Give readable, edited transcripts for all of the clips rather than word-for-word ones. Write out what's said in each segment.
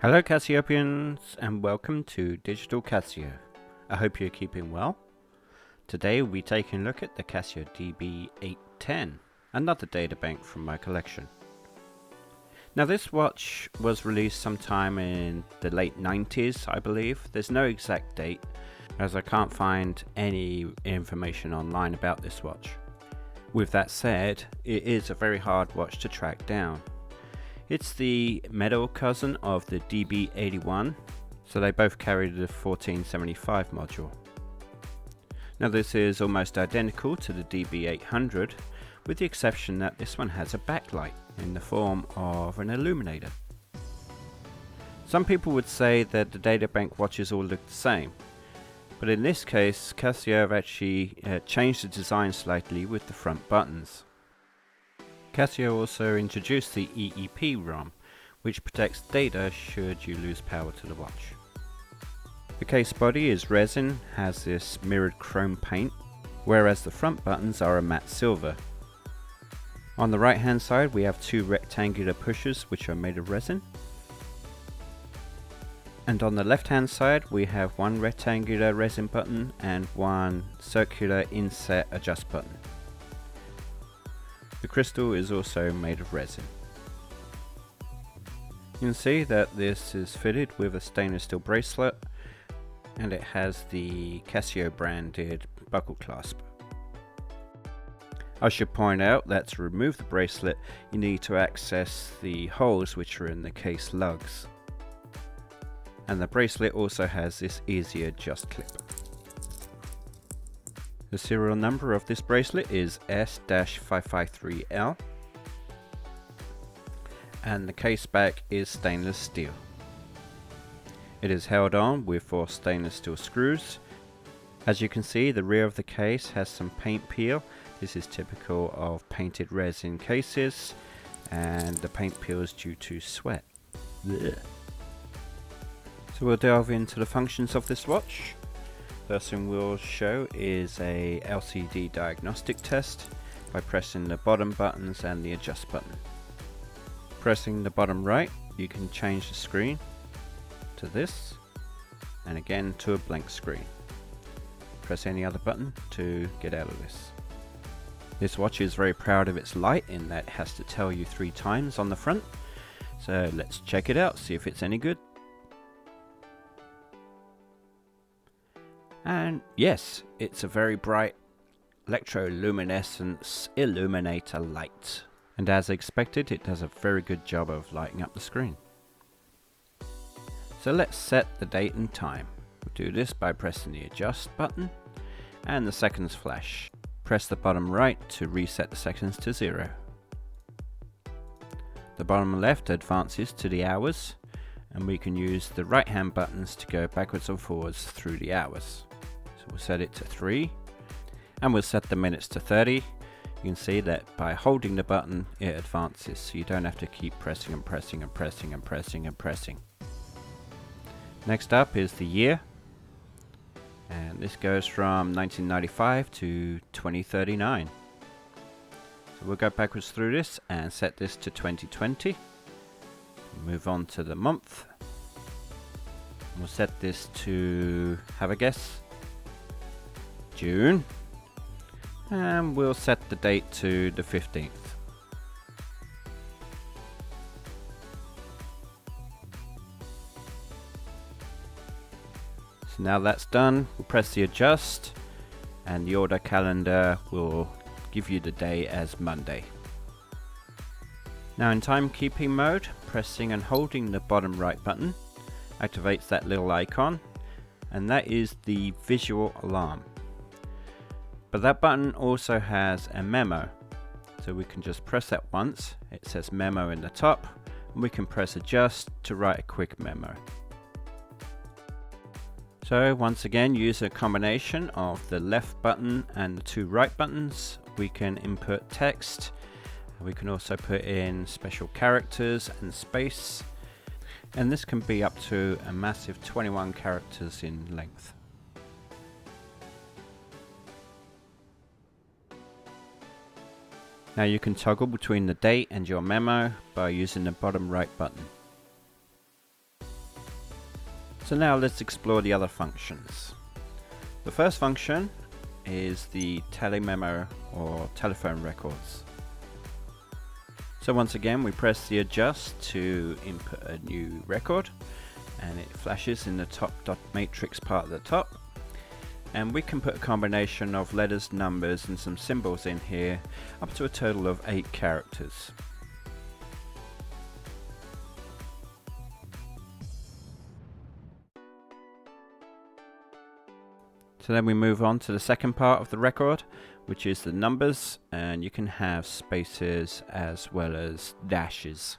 Hello Cassiopians and welcome to Digital Casio. I hope you're keeping well. Today we'll be taking a look at the Casio DB-810, another databank from my collection. Now this watch was released sometime in the late 90s, I believe. There's no exact date as I can't find any information online about this watch. With that said, it is a very hard watch to track down. It's the metal cousin of the DB-81, so they both carry the 1475 module. Now this is almost identical to the DB-800, with the exception that this one has a backlight in the form of an illuminator. Some people would say that the Databank watches all look the same, but in this case Casio have actually changed the design slightly with the front buttons. Casio also introduced the EEP-ROM, which protects data should you lose power to the watch. The case body is resin, has this mirrored chrome paint, whereas the front buttons are a matte silver. On the right hand side we have two rectangular pushers which are made of resin. And on the left hand side we have one rectangular resin button and one circular inset adjust button. The crystal is also made of resin. You can see that this is fitted with a stainless steel bracelet and it has the Casio branded buckle clasp. I should point out that to remove the bracelet you need to access the holes which are in the case lugs. And the bracelet also has this easy adjust clip. The serial number of this bracelet is S-553L and the case back is stainless steel. It is held on with 4 stainless steel screws. As you can see, the rear of the case has some paint peel. This is typical of painted resin cases and the paint peel is due to sweat. Blech. So we'll delve into the functions of this watch. First thing we'll show is a LCD diagnostic test by pressing the bottom buttons and the adjust button. Pressing the bottom right, you can change the screen to this and again to a blank screen. Press any other button to get out of this. This watch is very proud of its light in that it has to tell you 3 times on the front. So let's check it out, see if it's any good. And yes, it's a very bright electroluminescence illuminator light. And as expected, it does a very good job of lighting up the screen. So let's set the date and time. We'll do this by pressing the adjust button and the seconds flash. Press the bottom right to reset the seconds to 0. The bottom left advances to the hours, and we can use the right hand buttons to go backwards and forwards through the hours. So we'll set it to 3 and we'll set the minutes to 30. You can see that by holding the button it advances, so you don't have to keep pressing and pressing and pressing and pressing and pressing. Next up is the year, and this goes from 1995 to 2039. So we'll go backwards through this and set this to 2020. Move on to the month. We'll set this to, have a guess, June, and we'll set the date to the 15th. So now that's done, we'll press the adjust and the order calendar will give you the day as Monday. Now in timekeeping mode, pressing and holding the bottom right button activates that little icon, and that is the visual alarm. But that button also has a memo, so we can just press that once. It says memo in the top, and we can press adjust to write a quick memo. So once again, use a combination of the left button and the 2 right buttons. We can input text. We can also put in special characters and space, and this can be up to a massive 21 characters in length. Now you can toggle between the date and your memo by using the bottom right button. So now let's explore the other functions. The first function is the Telememo or telephone records. So once again we press the adjust to input a new record, and it flashes in the top dot matrix part at the top, and we can put a combination of letters, numbers and some symbols in here up to a total of 8 characters. So then we move on to the second part of the record, which is the numbers, and you can have spaces as well as dashes.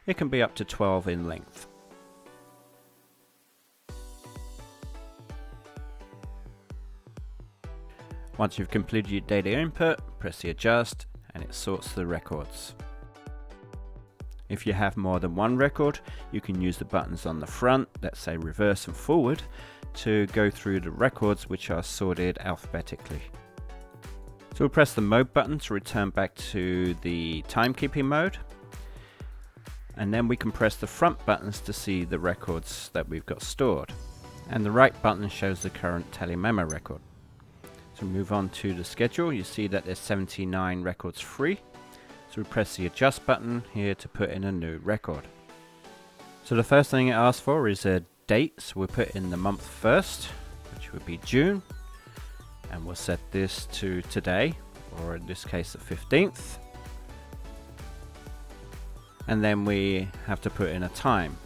It can be up to 12 in length. Once you've completed your data input, press the adjust and it sorts the records. If you have more than one record, you can use the buttons on the front that say reverse and forward to go through the records which are sorted alphabetically. So we'll press the mode button to return back to the timekeeping mode, and then we can press the front buttons to see the records that we've got stored, and the right button shows the current Telememo record. So move on to the schedule. You see that there's 79 records free, so we press the adjust button here to put in a new record. So the first thing it asks for is a date, so we'll put in the month first, which would be June, and we'll set this to today, or in this case the 15th, and then we have to put in a time.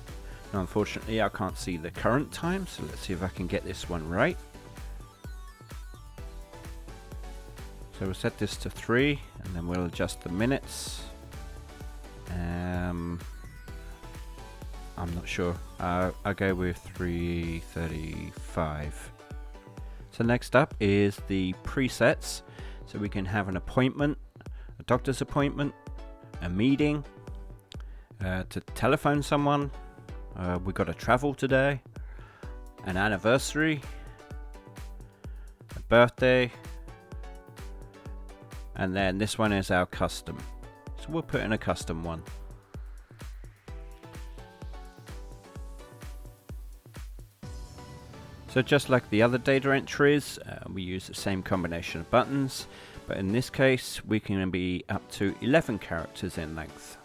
Now unfortunately I can't see the current time, so let's see if I can get this one right. So we'll set this to 3, and then we'll adjust the minutes. I'm not sure. I'll go with 3:35. So next up is the presets. So we can have an appointment, a doctor's appointment, a meeting, to telephone someone. We got to travel today, an anniversary, a birthday, and then this one is our custom. So we'll put in a custom one. So just like the other data entries, we use the same combination of buttons, but in this case we can be up to 11 characters in length.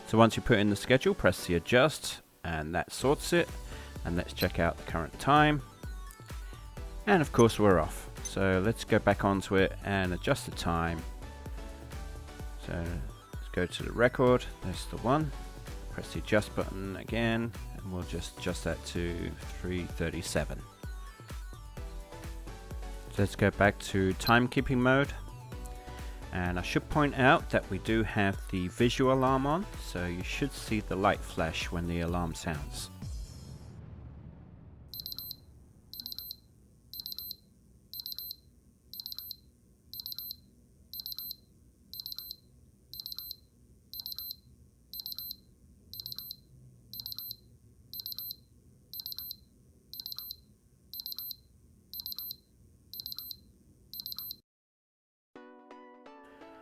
So once you put in the schedule, press the adjust and that sorts it, and let's check out the current time, and of course we're off. So let's go back onto it and adjust the time. So let's go to the record, there's the one, press the adjust button again, and we'll just adjust that to 3:37. So let's go back to timekeeping mode, and I should point out that we do have the visual alarm on, so you should see the light flash when the alarm sounds.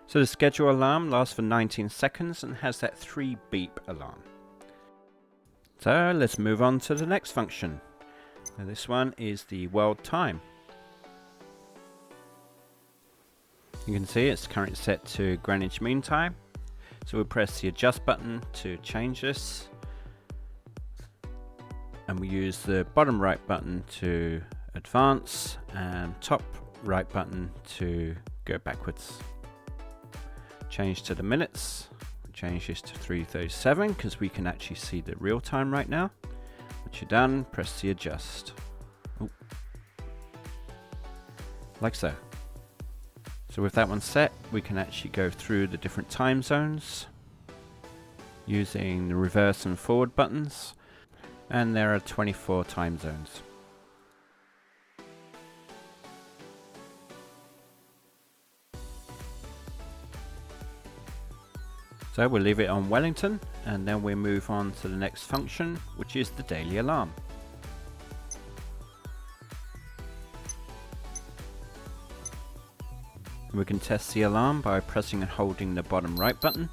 So the schedule alarm lasts for 19 seconds and has that 3 beep alarm. So let's move on to the next function. Now this one is the world time. You can see it's currently set to Greenwich Mean Time. So we'll press the adjust button to change this, and we use the bottom right button to advance and top right button to go backwards. Change to the minutes, change this to 3:37 because we can actually see the real time right now. Once you're done, press the adjust. Ooh. Like so. So with that one set, we can actually go through the different time zones using the reverse and forward buttons, and there are 24 time zones. So we'll leave it on Wellington, and then we move on to the next function, which is the daily alarm. We can test the alarm by pressing and holding the bottom right button.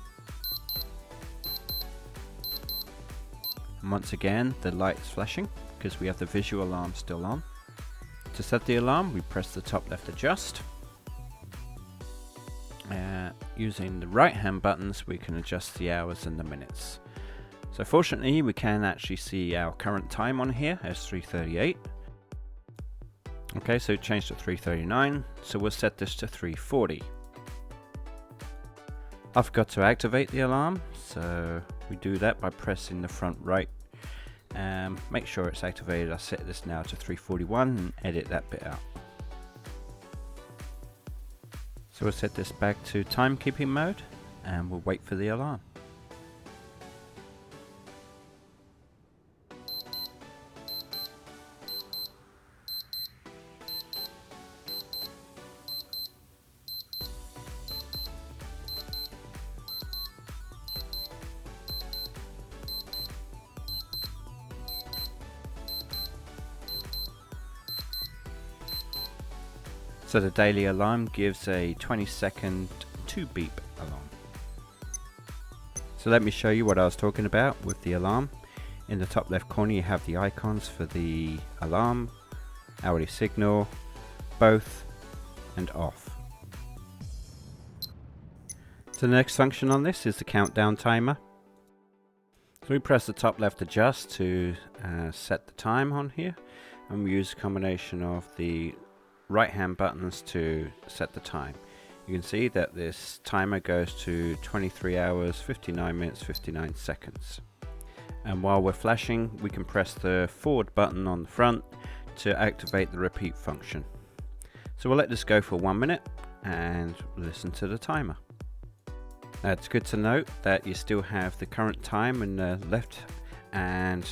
And once again the light is flashing because we have the visual alarm still on. To set the alarm, we press the top left adjust. Using the right hand buttons we can adjust the hours and the minutes. So fortunately we can actually see our current time on here as 3:38. Okay, so it changed to 3:39, so we'll set this to 3:40. I forgot to activate the alarm, so we do that by pressing the front right. Make sure it's activated. I'll set this now to 3:41 and edit that bit out. So we'll set this back to timekeeping mode and we'll wait for the alarm. So the daily alarm gives a 20-second 2-beep alarm. So let me show you what I was talking about with the alarm. In the top left corner you have the icons for the alarm, hourly signal, both, and off. So the next function on this is the countdown timer. So we press the top left adjust to set the time on here, and we use a combination of the right hand buttons to set the time. You can see that this timer goes to 23 hours 59 minutes 59 seconds, and while we're flashing we can press the forward button on the front to activate the repeat function. So we'll let this go for 1 minute and listen to the timer. Now it's good to note that you still have the current time in the left, and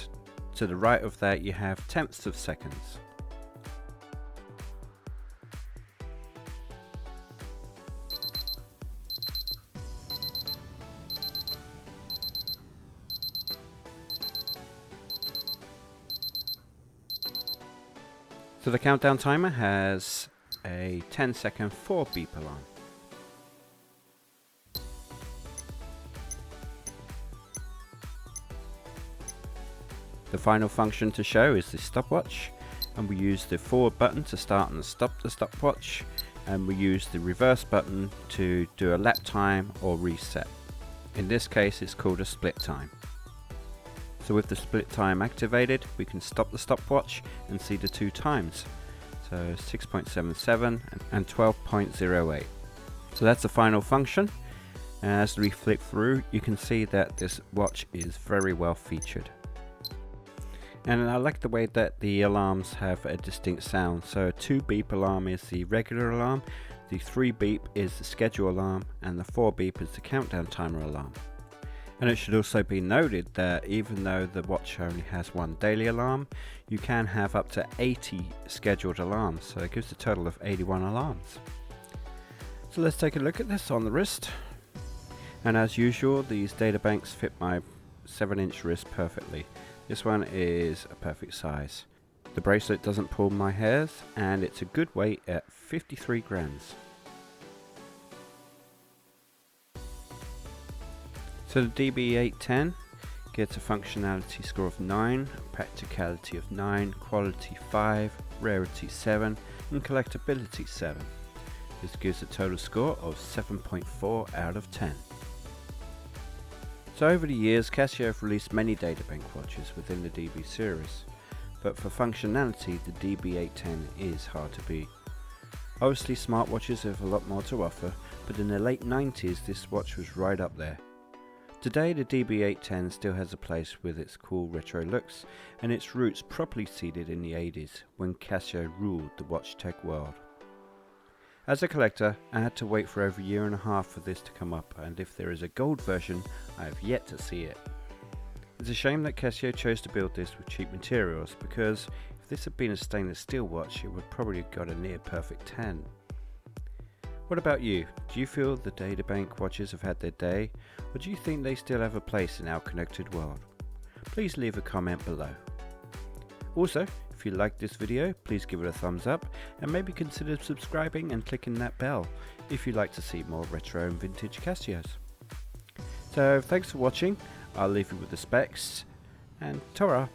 to the right of that you have tenths of seconds. So the countdown timer has a 10-second 4-beep alarm. The final function to show is the stopwatch, and we use the forward button to start and stop the stopwatch, and we use the reverse button to do a lap time or reset. In this case it's called a split time. So with the split time activated we can stop the stopwatch and see the two times, so 6.77 and 12.08. So that's the final function, and as we flip through you can see that this watch is very well featured. And I like the way that the alarms have a distinct sound. So a 2-beep alarm is the regular alarm, the 3-beep is the schedule alarm, and the 4-beep is the countdown timer alarm. And it should also be noted that even though the watch only has one daily alarm, you can have up to 80 scheduled alarms, so it gives a total of 81 alarms. So let's take a look at this on the wrist. And as usual, these Databanks fit my 7-inch wrist perfectly. This one is a perfect size. The bracelet doesn't pull my hairs, and it's a good weight at 53 grams. So the DB-810 gets a functionality score of 9, practicality of 9, quality 5, rarity 7, and collectability 7. This gives a total score of 7.4 out of 10. So over the years Casio have released many Databank watches within the DB series, but for functionality the DB-810 is hard to beat. Obviously smartwatches have a lot more to offer, but in the late 90s this watch was right up there. Today the DB-810 still has a place with its cool retro looks and its roots properly seated in the 80s when Casio ruled the watch tech world. As a collector, I had to wait for over a year and a half for this to come up, and if there is a gold version, I have yet to see it. It's a shame that Casio chose to build this with cheap materials, because if this had been a stainless steel watch it would probably have got a near perfect 10. What about you? Do you feel the Databank watches have had their day, or do you think they still have a place in our connected world? Please leave a comment below. Also, if you liked this video, please give it a thumbs up and maybe consider subscribing and clicking that bell if you'd like to see more retro and vintage Casios. So thanks for watching, I'll leave you with the specs, and ta-ra!